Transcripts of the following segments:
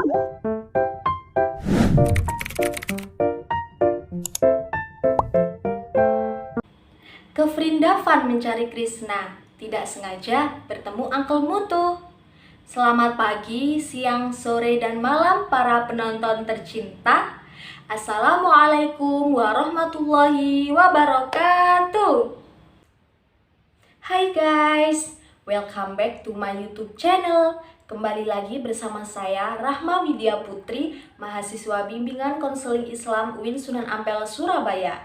Ke Vrindavan mencari Krishna, tidak sengaja bertemu Uncle Mutu. Selamat pagi, siang, sore, dan malam para penonton tercinta. Assalamualaikum warahmatullahi wabarakatuh. Hai guys, welcome back to my YouTube channel. Kembali lagi bersama saya Rahma Widya Putri, mahasiswa bimbingan konseling Islam UIN Sunan Ampel, Surabaya.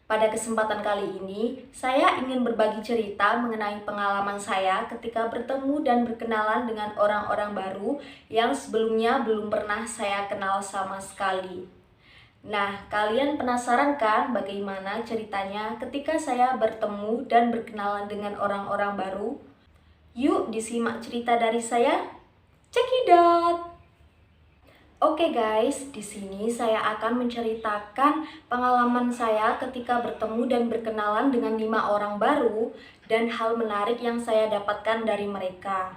Pada kesempatan kali ini, saya ingin berbagi cerita mengenai pengalaman saya ketika bertemu dan berkenalan dengan orang-orang baru yang sebelumnya belum pernah saya kenal sama sekali. Nah, kalian penasaran kan bagaimana ceritanya ketika saya bertemu dan berkenalan dengan orang-orang baru? Yuk disimak cerita dari saya. Check it out! Oke guys, di sini saya akan menceritakan pengalaman saya ketika bertemu dan berkenalan dengan 5 orang baru dan hal menarik yang saya dapatkan dari mereka.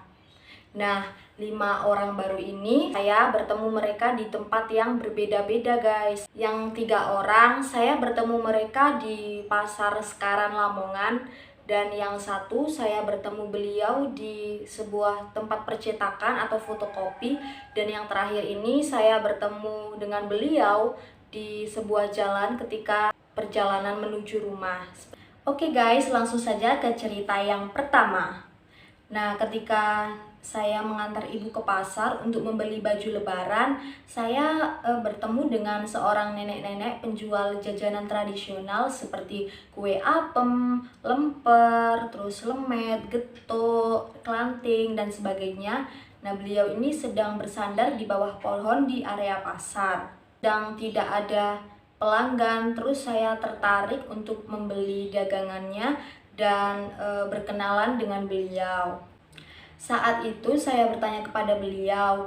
Nah, 5 orang baru ini saya bertemu mereka di tempat yang berbeda-beda guys. Yang 3 orang saya bertemu mereka di Pasar Sekaran Lamongan. Dan yang satu saya bertemu beliau di sebuah tempat percetakan atau fotokopi. Dan yang terakhir ini saya bertemu dengan beliau di sebuah jalan ketika perjalanan menuju rumah. Oke guys, langsung saja ke cerita yang pertama. Nah, ketika saya mengantar ibu ke pasar untuk membeli baju lebaran, saya bertemu dengan seorang nenek-nenek penjual jajanan tradisional seperti kue apem, lemper, terus lemet, getuk, kelanting, dan sebagainya. Nah, beliau ini sedang bersandar di bawah pohon di area pasar. Dan tidak ada pelanggan, terus saya tertarik untuk membeli dagangannya dan berkenalan dengan beliau. Saat itu saya bertanya kepada beliau,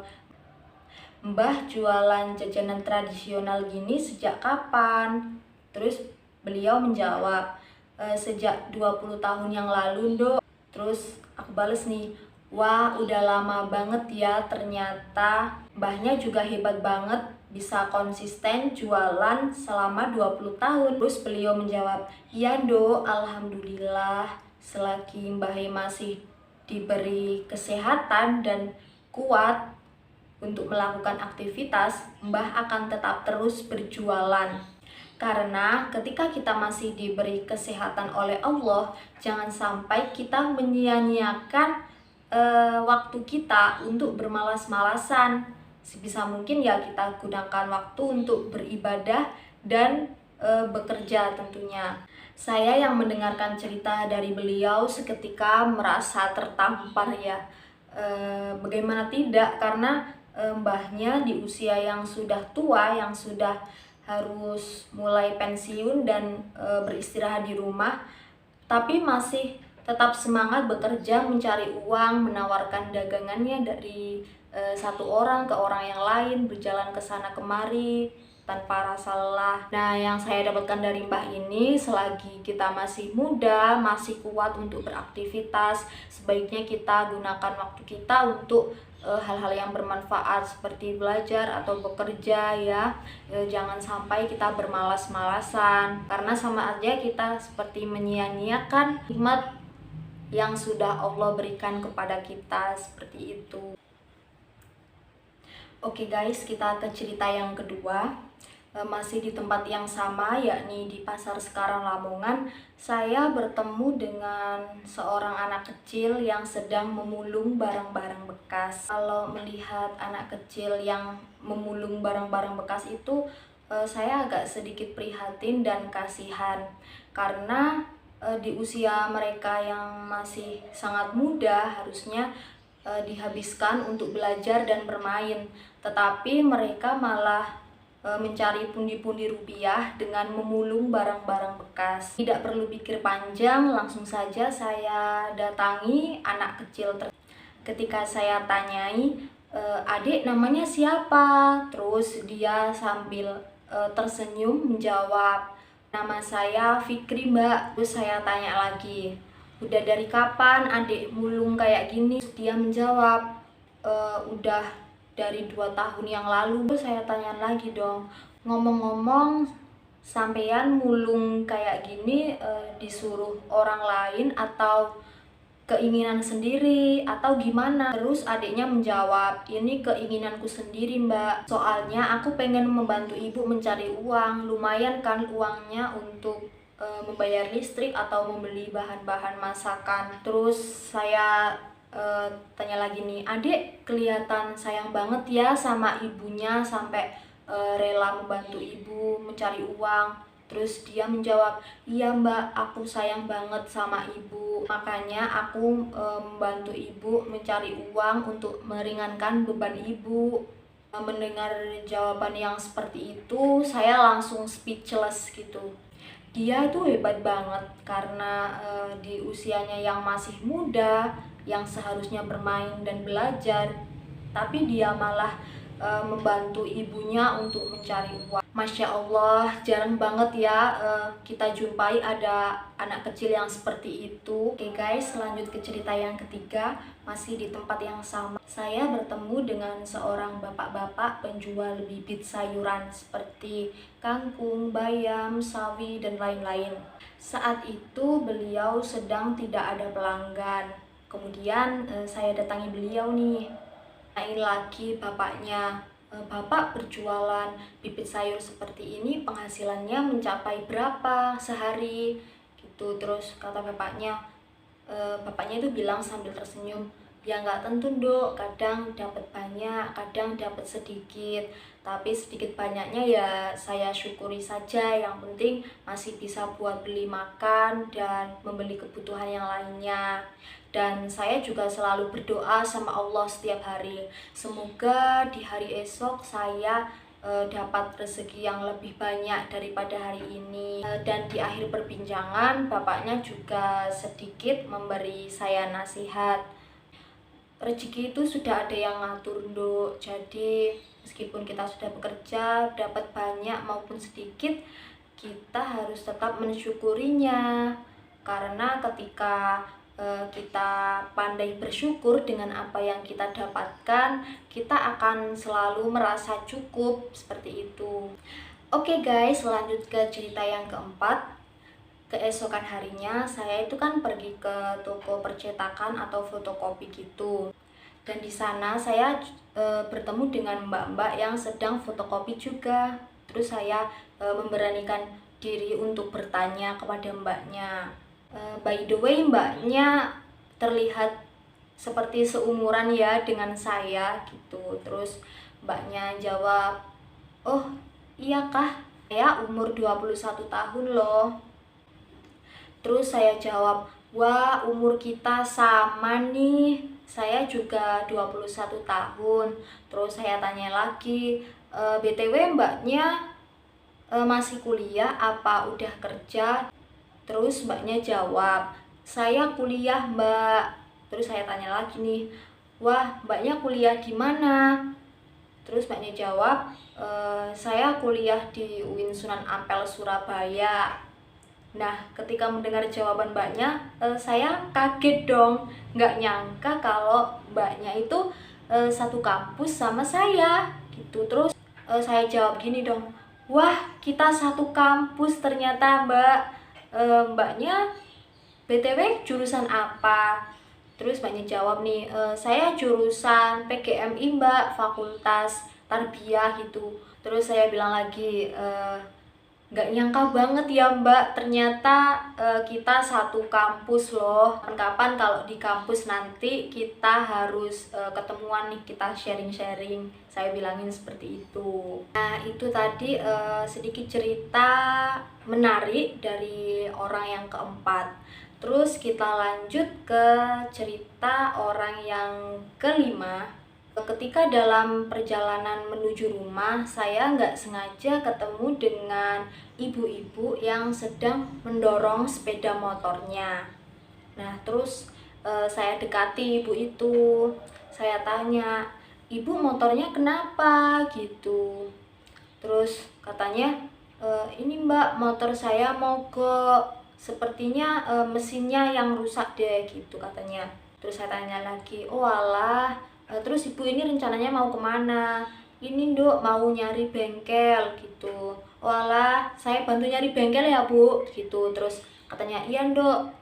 "Mbah, jualan jajanan tradisional gini sejak kapan?" Terus beliau menjawab, "Sejak 20 tahun yang lalu, Nduk." Terus aku bales nih, "Wah, udah lama banget ya, ternyata mbahnya juga hebat banget bisa konsisten jualan selama 20 tahun." Terus beliau menjawab, "Iya, Nduk, alhamdulillah, selagi mbah masih diberi kesehatan dan kuat untuk melakukan aktivitas, mbah akan tetap terus berjualan. Karena ketika kita masih diberi kesehatan oleh Allah, jangan sampai kita menyia-nyiakan waktu kita untuk bermalas-malasan. Sebisa mungkin ya kita gunakan waktu untuk beribadah dan bekerja tentunya." Saya yang mendengarkan cerita dari beliau seketika merasa tertampar ya. Bagaimana tidak, karena mbahnya di usia yang sudah tua, yang sudah harus mulai pensiun dan beristirahat di rumah, tapi masih tetap semangat bekerja mencari uang, menawarkan dagangannya dari satu orang ke orang yang lain, berjalan ke sana kemari tanpa rasa lelah. Nah, yang saya dapatkan dari mbah ini, selagi kita masih muda, masih kuat untuk beraktivitas, sebaiknya kita gunakan waktu kita untuk hal-hal yang bermanfaat seperti belajar atau bekerja ya. Jangan sampai kita bermalas-malasan, karena sama aja kita seperti menyia-nyiakan nikmat yang sudah Allah berikan kepada kita, seperti itu. Oke guys, kita ke cerita yang kedua. Masih di tempat yang sama, yakni di Pasar Sekaran Lamongan. Saya bertemu dengan seorang anak kecil yang sedang memulung barang-barang bekas. Kalau melihat anak kecil yang memulung barang-barang bekas itu, saya agak sedikit prihatin dan kasihan. Karena di usia mereka yang masih sangat muda, harusnya dihabiskan untuk belajar dan bermain. Tetapi mereka malah mencari pundi-pundi rupiah dengan memulung barang-barang bekas. Tidak perlu pikir panjang, langsung saja saya datangi anak kecil ketika saya tanyai, "Adik, namanya siapa?" Terus dia sambil tersenyum menjawab, "Nama saya Fikri, Mbak." Terus saya tanya lagi, "Udah dari kapan adik mulung kayak gini?" Dia menjawab, "Udah dari 2 tahun yang lalu. Terus saya tanya lagi dong, ngomong-ngomong sampean mulung kayak gini disuruh orang lain atau keinginan sendiri atau gimana? Terus adiknya menjawab, ini keinginanku sendiri mbak, soalnya aku pengen membantu ibu mencari uang, lumayan kan uangnya untuk membayar listrik atau membeli bahan-bahan masakan. Terus saya tanya lagi nih, adik kelihatan sayang banget ya sama ibunya sampai rela membantu ibu mencari uang. Terus dia menjawab, iya mbak, aku sayang banget sama ibu, makanya aku membantu ibu mencari uang untuk meringankan beban ibu. Mendengar jawaban yang seperti itu, saya langsung speechless gitu. Dia itu hebat banget karena di usianya yang masih muda, yang seharusnya bermain dan belajar, tapi dia malah membantu ibunya untuk mencari uang. Masya Allah, jarang banget ya kita jumpai ada anak kecil yang seperti itu. Oke guys, lanjut ke cerita yang ketiga, masih di tempat yang sama. Saya bertemu dengan seorang bapak-bapak penjual bibit sayuran seperti kangkung, bayam, sawi, dan lain-lain. Saat itu beliau sedang tidak ada pelanggan. Kemudian saya datangi beliau nih. Tanyain lagi bapaknya, bapak berjualan bibit sayur seperti ini penghasilannya mencapai berapa sehari gitu. Terus kata bapaknya itu bilang sambil tersenyum, ya nggak tentu dok, kadang dapat banyak, kadang dapat sedikit, tapi sedikit banyaknya ya saya syukuri saja, yang penting masih bisa buat beli makan dan membeli kebutuhan yang lainnya. Dan saya juga selalu berdoa sama Allah setiap hari, semoga di hari esok saya dapat rezeki yang lebih banyak daripada hari ini. Dan di akhir perbincangan bapaknya juga sedikit memberi saya nasihat, rezeki itu sudah ada yang ngatur dok, jadi meskipun kita sudah bekerja dapat banyak maupun sedikit, kita harus tetap mensyukurinya, karena ketika kita pandai bersyukur dengan apa yang kita dapatkan, kita akan selalu merasa cukup seperti itu. Oke guys, lanjut ke cerita yang keempat. Keesokan harinya saya itu kan pergi ke toko percetakan atau fotokopi gitu. Dan di sana saya bertemu dengan mbak-mbak yang sedang fotokopi juga. Terus saya memberanikan diri untuk bertanya kepada mbaknya. By the way, mbaknya terlihat seperti seumuran ya dengan saya gitu. Terus mbaknya jawab, oh iya kah, saya umur 21 tahun loh. Terus saya jawab, wah umur kita sama nih, saya juga 21 tahun. Terus saya tanya lagi, BTW mbaknya masih kuliah apa udah kerja? Terus mbaknya jawab, saya kuliah mbak. Terus saya tanya lagi nih, wah mbaknya kuliah di mana? Terus mbaknya jawab, saya kuliah di UIN Sunan Ampel Surabaya. Nah ketika mendengar jawaban mbaknya, saya kaget dong, nggak nyangka kalau mbaknya itu satu kampus sama saya gitu. Terus saya jawab gini dong, wah kita satu kampus ternyata mbak. Mbaknya BTW jurusan apa? Terus mbaknya jawab nih, saya jurusan PGMI mbak, Fakultas Tarbiyah gitu. Terus saya bilang lagi, nggak nyangka banget ya mbak, ternyata kita satu kampus loh. Kapan-kapan kalau di kampus nanti kita harus ketemuan nih, kita sharing-sharing. Saya bilangin seperti itu. Nah itu tadi sedikit cerita menarik dari orang yang keempat. Terus kita lanjut ke cerita orang yang kelima. Ketika dalam perjalanan menuju rumah, saya nggak sengaja ketemu dengan ibu-ibu yang sedang mendorong sepeda motornya. Nah, terus saya dekati ibu itu. Saya tanya, ibu motornya kenapa gitu? Terus katanya, ini mbak motor saya mogok, sepertinya mesinnya yang rusak deh gitu katanya. Terus saya tanya lagi, oh alah, Terus ibu ini rencananya mau kemana? Ini Dok, mau nyari bengkel gitu. Walah, saya bantu nyari bengkel ya Bu, gitu. Terus katanya, iya Dok,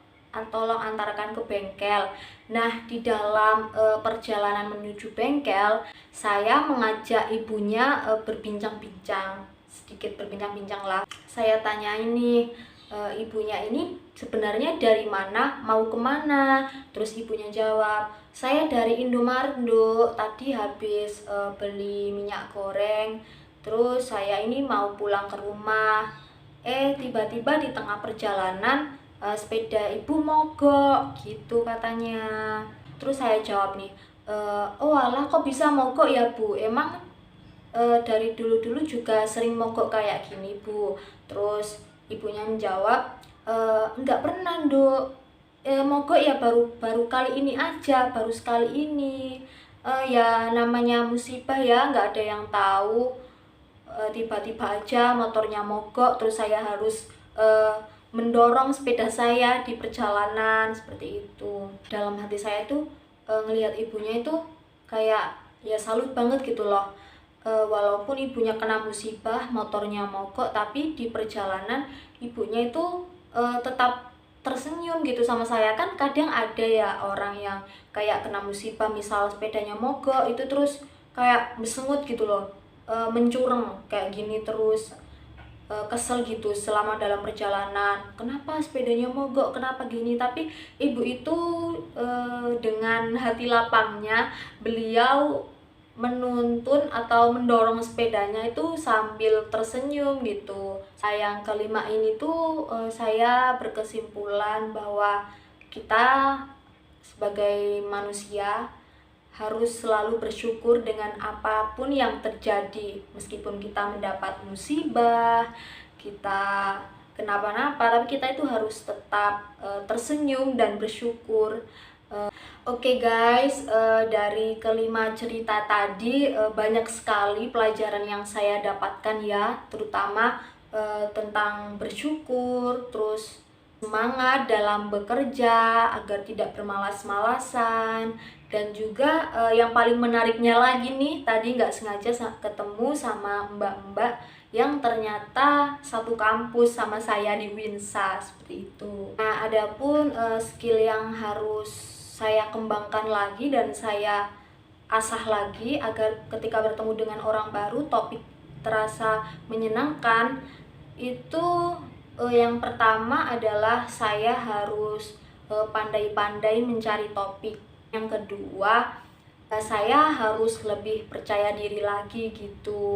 tolong antarkan ke bengkel. Nah, di dalam perjalanan menuju bengkel, saya mengajak ibunya berbincang-bincang, sedikit berbincang-bincang lah. Saya tanya ini, ibunya ini sebenarnya dari mana, mau kemana? Terus ibunya jawab, saya dari Indomaret Dok, tadi habis beli minyak goreng. Terus saya ini mau pulang ke rumah. Tiba-tiba di tengah perjalanan sepeda ibu mogok gitu katanya. Terus saya jawab nih, oh alah kok bisa mogok ya Bu? Emang dari dulu-dulu juga sering mogok kayak gini Bu? Terus ibunya menjawab, enggak pernah Dok. Mogok ya baru kali ini aja, baru sekali ini. Ya namanya musibah ya, nggak ada yang tahu. Tiba-tiba aja motornya mogok, terus saya harus mendorong sepeda saya di perjalanan seperti itu. Dalam hati saya tuh ngelihat ibunya itu kayak ya salut banget gitu loh. Walaupun ibunya kena musibah, motornya mogok, tapi di perjalanan ibunya itu tetap tersenyum gitu sama saya. Kan kadang ada ya orang yang kayak kena musibah, misal sepedanya mogok itu terus kayak bersengut gitu loh, mencurang kayak gini terus, kesel gitu selama dalam perjalanan, kenapa sepedanya mogok, kenapa gini. Tapi ibu itu dengan hati lapangnya beliau menuntun atau mendorong sepedanya itu sambil tersenyum gitu. Yang kelima ini tuh saya berkesimpulan bahwa kita sebagai manusia harus selalu bersyukur dengan apapun yang terjadi. Meskipun kita mendapat musibah, kita kenapa-napa, tapi kita itu harus tetap tersenyum dan bersyukur. Oke guys, dari kelima cerita tadi banyak sekali pelajaran yang saya dapatkan ya, terutama tentang bersyukur, terus semangat dalam bekerja agar tidak bermalas-malasan. Dan juga yang paling menariknya lagi nih, tadi nggak sengaja ketemu sama mbak-mbak yang ternyata satu kampus sama saya di Winsa seperti itu. Nah, adapun skill yang harus saya kembangkan lagi dan saya asah lagi agar ketika bertemu dengan orang baru topik terasa menyenangkan, itu yang pertama adalah saya harus pandai-pandai mencari topik. Yang kedua, saya harus lebih percaya diri lagi gitu.